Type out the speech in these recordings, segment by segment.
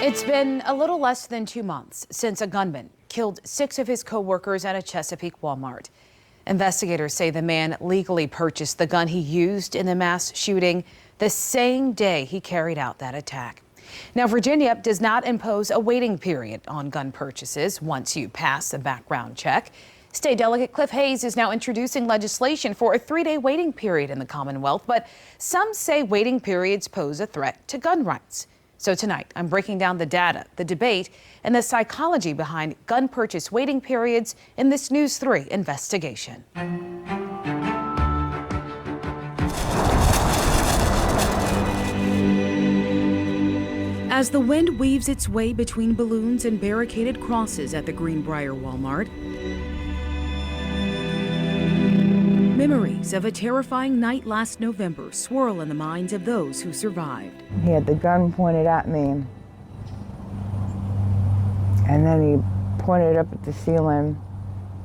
It's been a little less than 2 months since a gunman killed 6 of his co-workers at a Chesapeake Walmart. Investigators say the man legally purchased the gun he used in the mass shooting the same day he carried out that attack. Now, Virginia does not impose a waiting period on gun purchases once you pass a background check. State Delegate Cliff Hayes is now introducing legislation for a 3-day waiting period in the Commonwealth, but some say waiting periods pose a threat to gun rights. So tonight, I'm breaking down the data, the debate, and the psychology behind gun purchase waiting periods in this News 3 investigation. As the wind weaves its way between balloons and barricaded crosses at the Greenbrier Walmart, memories of a terrifying night last November swirl in the minds of those who survived. He had the gun pointed at me, and then he pointed up at the ceiling,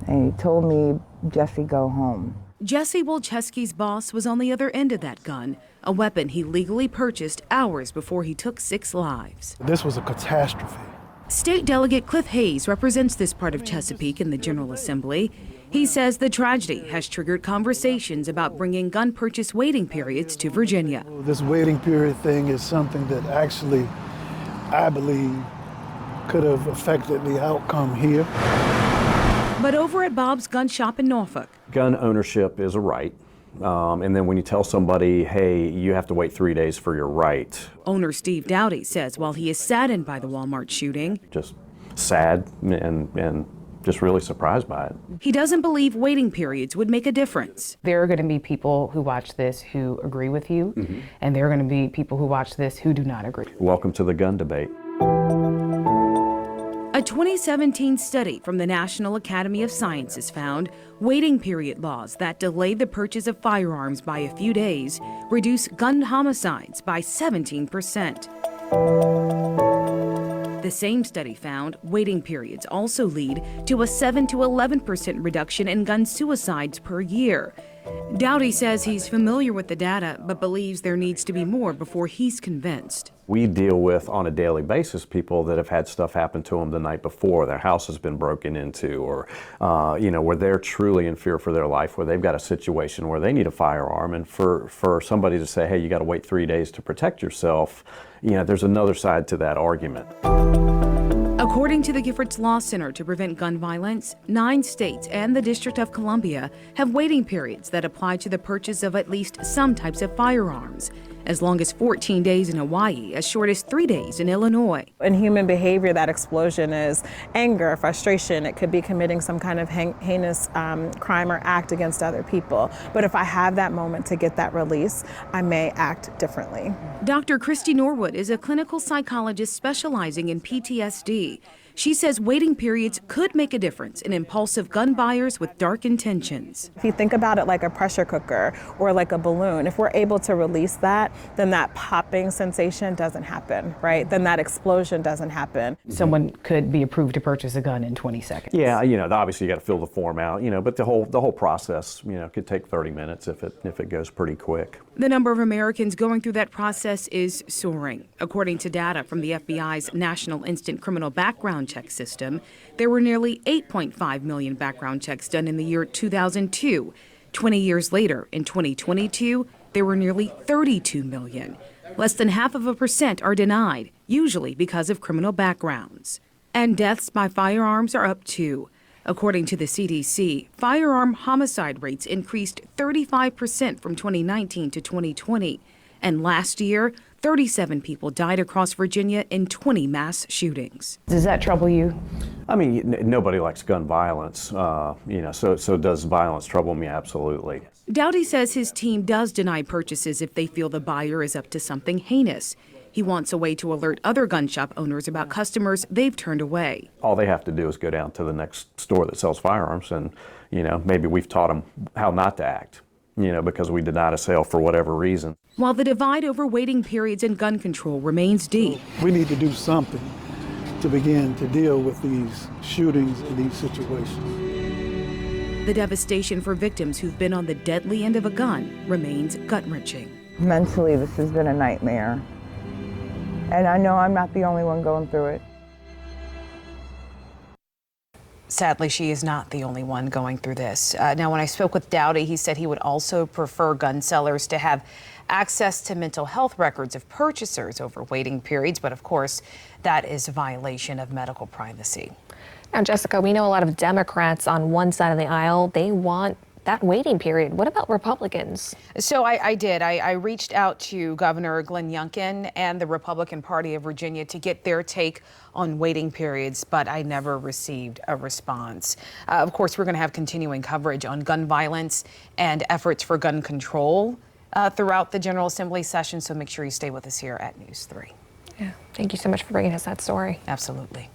and he told me, "Jesse, go home." Jesse Wolcheski's boss was on the other end of that gun, a weapon he legally purchased hours before he took 6 lives. This was a catastrophe. State Delegate Cliff Hayes represents this part of Chesapeake in the General Assembly. He says the tragedy has triggered conversations about bringing gun purchase waiting periods to Virginia. This waiting period thing is something that actually, I believe, could have affected the outcome here. But over at Bob's gun shop in Norfolk, gun ownership is a right. And then when you tell somebody, hey, you have to wait 3 days for your right. Owner Steve Dowdy says while he is saddened by the Walmart shooting, just sad and just really surprised by it. He doesn't believe waiting periods would make a difference. There are going to be people who watch this who agree with you, and there are going to be people who watch this who do not agree. Welcome to the gun debate. A 2017 study from the National Academy of Sciences found waiting period laws that delay the purchase of firearms by a few days reduce gun homicides by 17%. The same study found waiting periods also lead to a 7 to 11% reduction in gun suicides per year. Dowdy says he's familiar with the data, but believes there needs to be more before he's convinced. We deal with, on a daily basis, people that have had stuff happen to them the night before. Their house has been broken into, or where they're truly in fear for their life, where they've got a situation where they need a firearm. And for somebody to say, hey, you got to wait 3 days to protect yourself, there's another side to that argument. According to the Giffords Law Center to Prevent Gun Violence, 9 states and the District of Columbia have waiting periods that apply to the purchase of at least some types of firearms, as long as 14 days in Hawaii, as short as 3 days in Illinois. In human behavior, that explosion is anger, frustration. It could be committing some kind of heinous crime or act against other people. But if I have that moment to get that release, I may act differently. Dr. Christy Norwood is a clinical psychologist specializing in PTSD. She says waiting periods could make a difference in impulsive gun buyers with dark intentions. If you think about it like a pressure cooker or like a balloon, if we're able to release that, then that popping sensation doesn't happen, right? Then that explosion doesn't happen. Someone could be approved to purchase a gun in 20 seconds. Yeah, obviously you got to fill the form out, but the whole process, could take 30 minutes if it goes pretty quick. The number of Americans going through that process is soaring. According to data from the FBI's National Instant Criminal Background Check System, there were nearly 8.5 million background checks done in the year 2002. 20 years later, in 2022, there were nearly 32 million. Less than 0.5% are denied, usually because of criminal backgrounds. And deaths by firearms are up too. According to the CDC, firearm homicide rates increased 35% from 2019 to 2020. And last year, 37 people died across Virginia in 20 mass shootings. Does that trouble you? I mean, nobody likes gun violence, so does violence trouble me? Absolutely. Dowdy says his team does deny purchases if they feel the buyer is up to something heinous. He wants a way to alert other gun shop owners about customers they've turned away. All they have to do is go down to the next store that sells firearms, and maybe we've taught them how not to act, because we denied a sale for whatever reason. While the divide over waiting periods and gun control remains deep, We need to do something to begin to deal with these shootings and these situations. the devastation for victims who've been on the deadly end of a gun remains gut-wrenching. Mentally, this has been a nightmare. And I know I'm not the only one going through it. Sadly, she is not the only one going through this. Now, when I spoke with Dowdy, he said he would also prefer gun sellers to have access to mental health records of purchasers over waiting periods. But of course, that is a violation of medical privacy. Now, Jessica, we know a lot of Democrats on one side of the aisle, they want that waiting period. What about Republicans? So I did. I reached out to Governor Glenn Youngkin and the Republican Party of Virginia to get their take on waiting periods, but I never received a response. Of course, we're going to have continuing coverage on gun violence and efforts for gun control throughout the General Assembly session, so make sure you stay with us here at News 3. Yeah, thank you so much for bringing us that story. Absolutely.